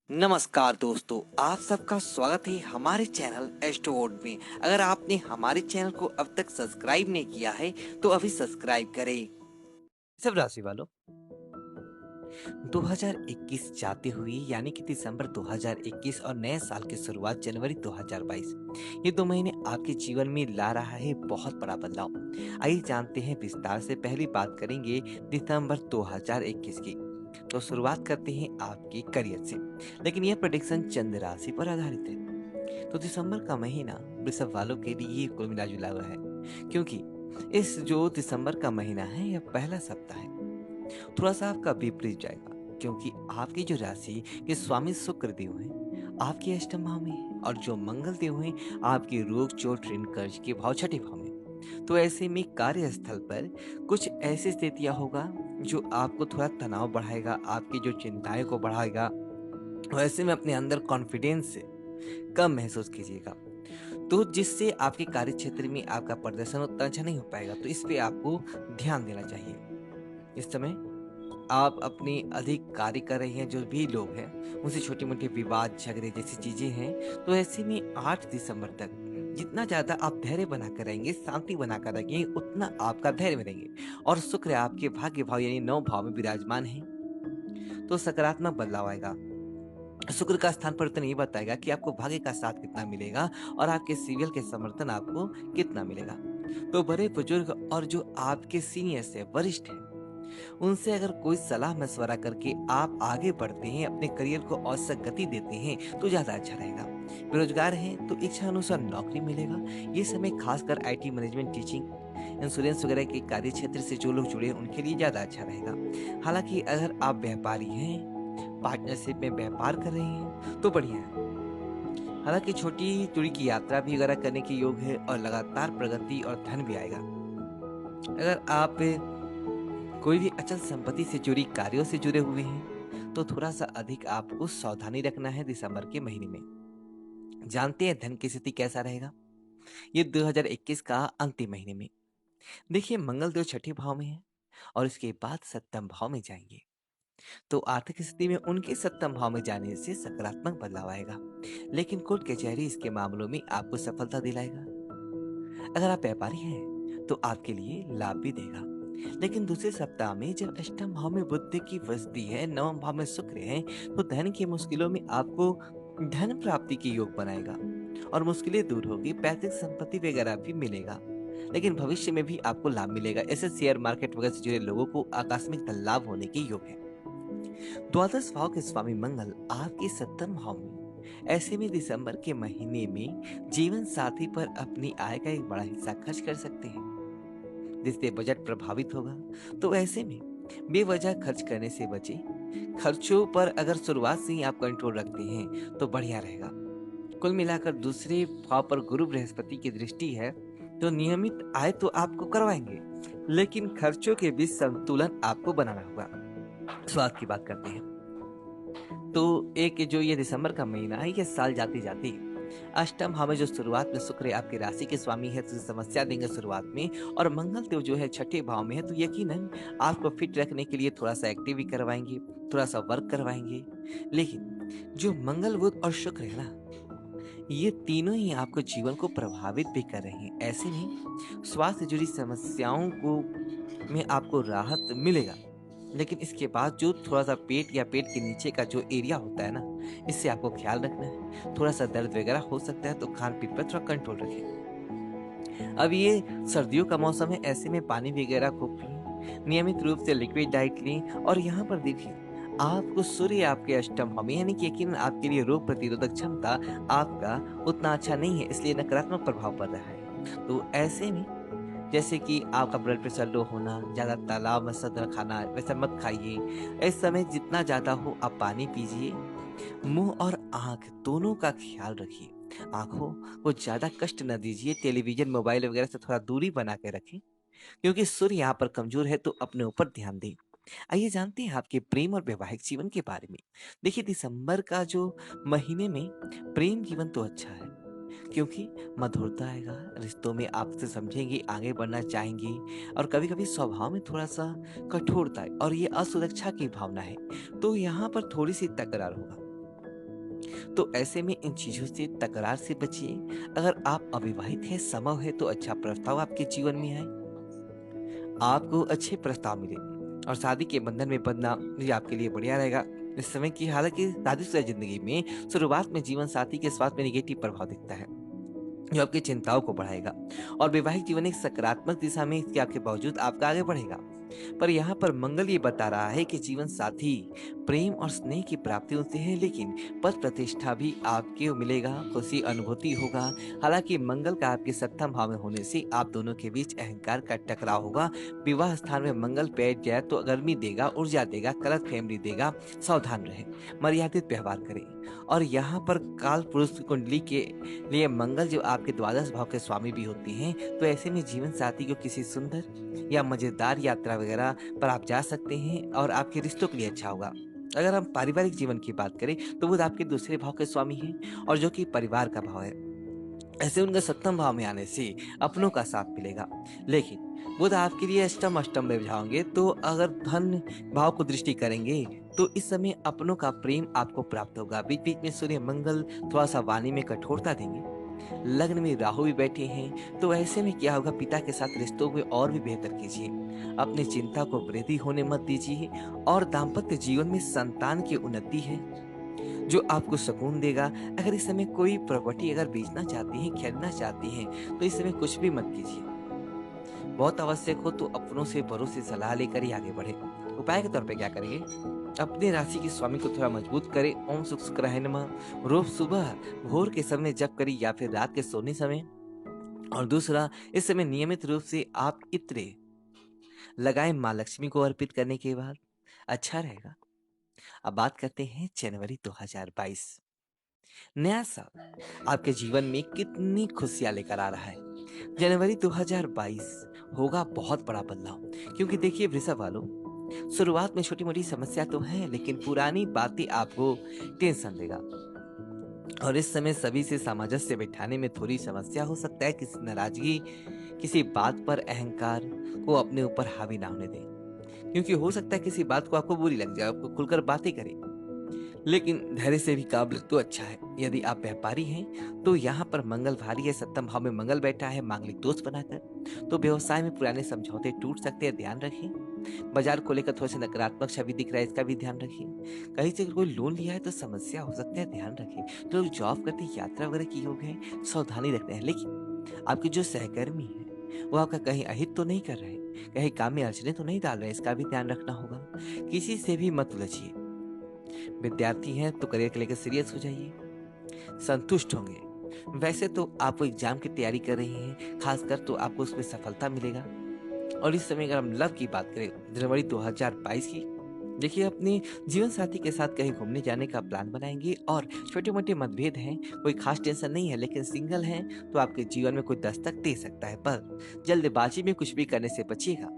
नमस्कार दोस्तों, आप सबका स्वागत है हमारे चैनल एस्ट्रोवर्ड में। अगर आपने हमारे चैनल को अब तक सब्सक्राइब नहीं किया है तो अभी सब्सक्राइब करें। सब राशि वालों, 2021 जाते हुए यानी कि दिसंबर 2021 और नए साल की शुरुआत जनवरी 2022, ये 2 महीने आपके जीवन में ला रहा है बहुत बड़ा बदलाव। आइए जानते हैं विस्तार से। पहली बात करेंगे दिसंबर 2021 की। तो शुरुआत करते हैं आपके करियर से, लेकिन यह प्रेडिक्शन चंद राशि पर आधारित है। तो दिसंबर का महीना वृषभ वालों के लिए कुल मिला जुला हुआ है, क्योंकि इस जो दिसंबर का महीना है यह पहला सप्ताह है। थोड़ा सा आपका विपरीत जाएगा, क्योंकि आपकी जो राशि के स्वामी शुक्र देव हैं आपके अष्टम भाव में है, और जो मंगल देव हैं आपके रोग चोट ऋण कर्ज के भाव छठे भाव में। तो ऐसे में कार्यस्थल पर कुछ ऐसी स्थितियां होगा जो आपको थोड़ा तनाव बढ़ाएगा, आपकी जो चिंताएं को बढ़ाएगा। वैसे में अपने अंदर कॉन्फिडेंस से कम महसूस कीजिएगा, तो जिससे आपके कार्य क्षेत्र में आपका प्रदर्शन उतना अच्छा नहीं हो पाएगा। तो इस पे आपको ध्यान देना चाहिए। इस समय आप अपनी अधिक कार्य कर रहे हैं, जो भी लोग हैं उनसे छोटे मोटे विवाद झगड़े जैसी चीजें हैं। तो ऐसे में 8 दिसंबर तक जितना ज्यादा आप धैर्य बनाकर रहेंगे, शांति बनाकर रखेंगे, उतना आपका धैर्य में रहेंगे। और शुक्र आपके भाग्य भाव यानी 9 भाव में विराजमान है, तो सकारात्मक बदलाव आएगा। शुक्र का स्थान परिवर्तन ये बताएगा कि आपको भाग्य का साथ कितना मिलेगा और आपके सीरियल के समर्थन आपको कितना मिलेगा। तो बड़े बुजुर्ग और जो आपके सीनियर्स है, वरिष्ठ हैं, उनसे अगर कोई सलाह मशवरा करके आप आगे बढ़ते हैं, अपने करियर को औसत गति देते हैं, तो ज्यादा अच्छा रहेगा। बेरोजगार हैं तो इच्छा अनुसार नौकरी मिलेगा। ये समय खासकर आईटी मैनेजमेंट, टीचिंग, इंश्योरेंस वगैरह के कार्य क्षेत्र से जो लोग जुड़े हैं उनके लिए ज्यादा अच्छा रहेगा। हालांकि अगर आप व्यापारी हैं, पार्टनरशिप में व्यापार कर रहे हैं, तो बढ़िया है। हालांकि छोटी दूरी की यात्रा भी वगैरह करने के योग है, और लगातार प्रगति और धन भी आएगा। अगर आप कोई भी अचल संपत्ति से जुड़ी कार्यों से जुड़े हुए हैं, तो थोड़ा सा अधिक आपको सावधानी रखना है दिसंबर के महीने में। जानते हैं धन की स्थिति कैसा रहेगा ये 2021 का अंतिम महीने में। देखिए, मंगल देव छठे भाव में है और इसके बाद सप्तम भाव में जाएंगे। तो आर्थिक स्थिति में उनके सप्तम भाव में जाने से सकारात्मक बदलाव आएगा, लेकिन कोर्ट कचहरी इसके मामलों में आपको सफलता दिलाएगा। अगर आप व्यापारी हैं तो आपके लिए लाभ भी देगा, लेकिन दूसरे सप्ताह में जब अष्टम भाव में बुध की वृद्धि है, नवम भाव में शुक्र है, तो धन की मुश्किलों में आपको धन प्राप्ति के योग बनाएगा और मुश्किलें दूर होगी। पैतृक संपत्ति वगैरह भी मिलेगा, लेकिन भविष्य में भी आपको लाभ मिलेगा। ऐसे शेयर मार्केट वगैरह से जुड़े लोगों को आकस्मिक धन लाभ होने के योग है। द्वादश भाव के स्वामी मंगल आपके सप्तम भाव में, ऐसे में दिसंबर के महीने में जीवन साथी पर अपनी आय का एक बड़ा हिस्सा खर्च कर सकते हैं, जिससे बजट प्रभावित होगा। तो ऐसे में बेवजह खर्च करने से बचें। खर्चों पर अगर शुरुआत से ही आप कंट्रोल रखते हैं तो बढ़िया रहेगा। कुल मिलाकर दूसरे भाव पर गुरु बृहस्पति की दृष्टि है, तो नियमित आय तो आपको करवाएंगे, लेकिन खर्चों के बीच संतुलन आपको बनाना होगा। स्वास्थ्य की बात करते हैं, तो एक जो ये दिसंबर का महीना है, ये साल जाते जाते अष्टम भाव में जो शुरुआत में शुक्र आपकी राशि के स्वामी है, तो समस्या देंगे शुरुआत में। और मंगल देव जो है छठे भाव में है, तो यकीनन आपको फिट रखने के लिए थोड़ा सा एक्टिव भी करवाएंगे, थोड़ा सा वर्क करवाएंगे। लेकिन जो मंगल बुध और शुक्र है ना, ये तीनों ही आपको जीवन को प्रभावित भी कर रहे हैं। ऐसे में स्वास्थ्य से जुड़ी समस्याओं को में आपको राहत मिलेगा, लेकिन इसके बाद जो थोड़ा सा पेट या पेट के नीचे का जो एरिया होता है ना, इससे आपको ख्याल रखना है। थोड़ा सा दर्द वगैरह हो सकता है, तो खान पीन पर थोड़ा कंट्रोल रखें। अब ये सर्दियों का मौसम है, ऐसे में पानी वगैरह खूब पिएं, नियमित रूप से लिक्विड डाइट लें। और यहाँ पर देखिए, आपको सूर्य आपके अष्टम भाव में, यानी कि यकीन आपके लिए रोग प्रतिरोधक क्षमता आपका उतना अच्छा नहीं है, इसलिए नकारात्मक प्रभाव पड़ रहा है। तो ऐसे में जैसे कि आपका ब्लड प्रेशर लो होना, ज़्यादा तला मसाला खाना वैसा मत खाइए। इस समय जितना ज़्यादा हो आप पानी पीजिए। मुंह और आंख दोनों का ख्याल रखिए। आंखों को ज़्यादा कष्ट न दीजिए। टेलीविजन मोबाइल वगैरह से थोड़ा दूरी बना के रखें, क्योंकि सूर्य यहाँ पर कमजोर है, तो अपने ऊपर ध्यान दें। आइए जानते हैं आपके प्रेम और वैवाहिक जीवन के बारे में। देखिए, दिसंबर का जो महीने में प्रेम जीवन तो अच्छा है, क्योंकि मधुरता आएगा, रिश्तों में आपसे समझेंगे, आगे बढ़ना चाहेंगे। और कभी कभी स्वभाव में थोड़ा सा कठोरता है और ये असुरक्षा की भावना है, तो यहाँ पर थोड़ी सी तकरार होगा। तो ऐसे में इन चीज़ों से तकरार से बचिए। अगर आप अविवाहित हैं, संभव है तो अच्छा प्रस्ताव आपके जीवन में आए, आपको अच्छे प्रस्ताव मिले और शादी के बंधन में बंधना ये आपके लिए बढ़िया रहेगा इस समय की। हालाँकि शादीशुदा ज़िंदगी में शुरुआत में जीवन साथी के स्वास्थ्य में नेगेटिव प्रभाव दिखता है, जो आपकी चिंताओं को बढ़ाएगा और वैवाहिक जीवन एक सकारात्मक दिशा में इसके आपके बावजूद आपका आगे बढ़ेगा। पर यहाँ पर मंगल ये बता रहा है कि जीवन साथी प्रेम और स्नेह की प्राप्ति होती है, लेकिन पद प्रतिष्ठा भी आपको मिलेगा, खुशी अनुभूति होगा। हालांकि मंगल का आपके सप्तम भाव में होने से आप दोनों के बीच अहंकार का टकराव होगा। विवाह स्थान में मंगल बैठ जाए तो गर्मी देगा, ऊर्जा देगा, गलत फहमी देगा। सावधान रहे, मर्यादित व्यवहार करें। और यहाँ पर काल पुरुष की कुंडली के लिए मंगल जो आपके द्वादश भाव के स्वामी भी होते हैं, तो ऐसे में जीवन साथी को किसी सुंदर या मजेदार यात्रा वगैरह पर आप जा सकते हैं और आपके रिश्तों के लिए अच्छा होगा। अगर हम पारिवारिक जीवन की बात करें तो बुध आपके दूसरे भाव के स्वामी हैं और जो कि परिवार का भाव है। ऐसे उनका सप्तम भाव में आने से अपनों का साथ मिलेगा। लेकिन बुध आपके लिए अष्टम में जाओगे तो अगर धन भाव को दृष्टि करेंगे तो इस समय अपनों का प्रेम आपको प्राप्त होगा। बीच बीच में सूर्य मंगल थोड़ा सा वाणी में कठोरता देंगे। लग्न में राहु भी बैठे हैं, तो ऐसे में क्या होगा, पिता के साथ रिश्तों को और भी बेहतर कीजिए। अपनी चिंता को वृद्धि होने मत दीजिए और दाम्पत्य जीवन में संतान की उन्नति है जो आपको सुकून देगा। अगर इस समय कोई प्रॉपर्टी अगर बेचना चाहती हैं, खरीदना चाहती हैं, तो इस समय कुछ भी मत कीजिए। बहुत आवश्यक हो तो अपनों से भरोसे सलाह लेकर ही आगे बढ़े। उपाय के तौर पे क्या करेंगे, अपने राशि के स्वामी को थोड़ा मजबूत करें। ओम सुख शुक्राय नमः रोज सुबह भोर के समय जप करें या फिर रात के सोने समय। और दूसरा, इस समय नियमित रूप से आप इत्र लगाएं माँ लक्ष्मी को अर्पित करने के बाद, अच्छा रहेगा। अब बात करते हैं जनवरी 2022। नया साल आपके जीवन में कितनी खुशियां लेकर आ रहा है। जनवरी 2022 होगा बहुत बड़ा बदलाव, क्योंकि देखिए वृषभ वालों, शुरुआत में छोटी मोटी समस्या तो है, लेकिन पुरानी बातें आपको टेंशन देगा और इस समय सभी से सामंजस्य बिठाने में थोड़ी समस्या हो सकता है। किसी नाराजगी, किसी बात पर अहंकार को अपने ऊपर हावी ना होने दें, क्योंकि हो सकता है किसी बात को आपको बुरी लग जाए, आपको खुलकर बातें करें, लेकिन धैर्य से भी काम ले तो अच्छा है। यदि आप व्यापारी हैं तो यहाँ पर मंगल भारी है, सप्तम भाव में मंगल बैठा है मांगलिक दोस्त बनाकर, तो व्यवसाय में पुराने समझौते टूट सकते हैं, ध्यान रखें। बाजार को लेकर थोड़ा सा नकारात्मक छवि दिख रहा है, इसका भी ध्यान रखें। कहीं से कोई लोन लिया है तो समस्या हो सकती है, ध्यान रखें। तो लोग जॉब करते हैं, यात्रा वगैरह की योग है, सावधानी रखते हैं। लेकिन आपके जो सहकर्मी है वो आपका कहीं अहित तो नहीं कर रहे, कहीं काम में अड़चने तो नहीं डाल रहे, इसका भी ध्यान रखना होगा। किसी से भी मत उलझिए। विद्यार्थी हैं तो करियर के लेकर सीरियस हो जाइए, संतुष्ट होंगे। वैसे तो आप एग्जाम की तैयारी कर रही हैं, खासकर तो आपको उसमें सफलता मिलेगा। और इस समय अगर हम लव की बात करें जनवरी 2022 की, देखिए अपने जीवन साथी के साथ कहीं घूमने जाने का प्लान बनाएंगे और छोटे मोटे मतभेद हैं, कोई खास टेंशन नहीं है, लेकिन सिंगल हैं तो आपके जीवन में कोई दस्तक दे सकता है, पर जल्दबाजी में कुछ भी करने से बचिएगा।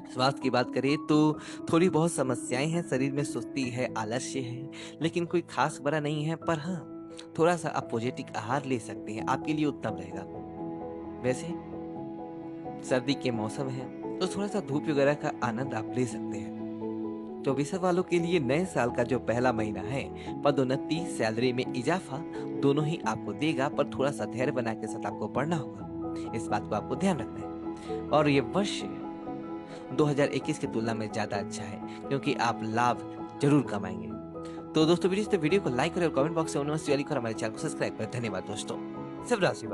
स्वास्थ्य की बात करें तो थोड़ी बहुत समस्याएं हैं, शरीर में सुस्ती है, आलस्य है, लेकिन कोई खास बड़ा नहीं है। पर हाँ, थोड़ा सा आप पौष्टिक आहार ले सकते हैं, आपके लिए उत्तम रहेगा। वैसे सर्दी के मौसम है तो थोड़ा सा धूप वगैरह का आनंद आप ले सकते हैं। तो वृषभ वालों के लिए नए साल का जो पहला महीना है, पदोन्नति, सैलरी में इजाफा दोनों ही आपको देगा, पर थोड़ा सा धैर्य बना के साथ आपको पढ़ना होगा, इस बात को आपको ध्यान रखना है। और ये वर्ष 2021 की तुलना में ज्यादा अच्छा है, क्योंकि आप लाभ जरूर कमाएंगे। तो दोस्तों वीडियो को लाइक करें और कमेंट बॉक्स में नमस्ते वाली और हमारे चैनल को सब्सक्राइब करें। धन्यवाद दोस्तों। शुभ राशि।